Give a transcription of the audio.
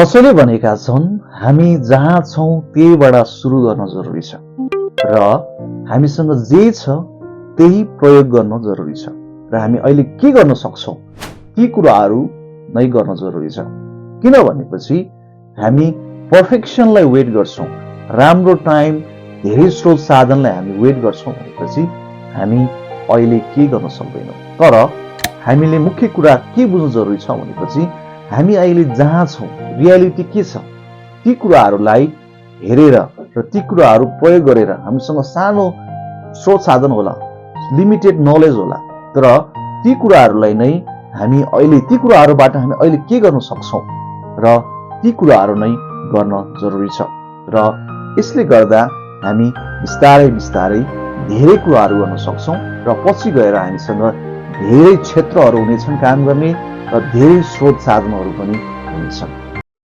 कसैले भनेका छन् हामी जहाँ छौँ त्यहीबाट सुरु गर्न जरुरी छ र हामीसँग जे छ त्यही प्रयोग गर्न जरुरी छ र हामी अहिले के गर्न सक्छौँ ती कुराहरू नै गर्न जरुरी छ। किन भनेपछि हामी पर्फेक्सनलाई वेट गर्छौँ, राम्रो टाइम धेरै स्रोत साधनलाई हामी वेट गर्छौँ भनेपछि हामी अहिले के गर्न सक्दैनौँ। तर हामीले मुख्य कुरा के बुझ्नु जरुरी छ भनेपछि हामी अहिले जहाँ छौँ रियालिटी के छ ती कुराहरूलाई हेरेर र ती कुराहरू प्रयोग गरेर हामीसँग सानो स्रोत साधन होला, लिमिटेड नलेज होला, तर ती कुराहरूलाई नै हामी अहिले ती कुराहरूबाट हामी अहिले के गर्न सक्छौँ र ती कुराहरू नै गर्न जरुरी छ र यसले गर्दा हामी बिस्तारै बिस्तारै धेरै कुराहरू गर्न सक्छौँ र पछि गएर हामीसँग धेरै क्षेत्रहरू हुनेछन् काम गर्ने र धेरै स्रोत साधनहरू पनि हुनेछन्।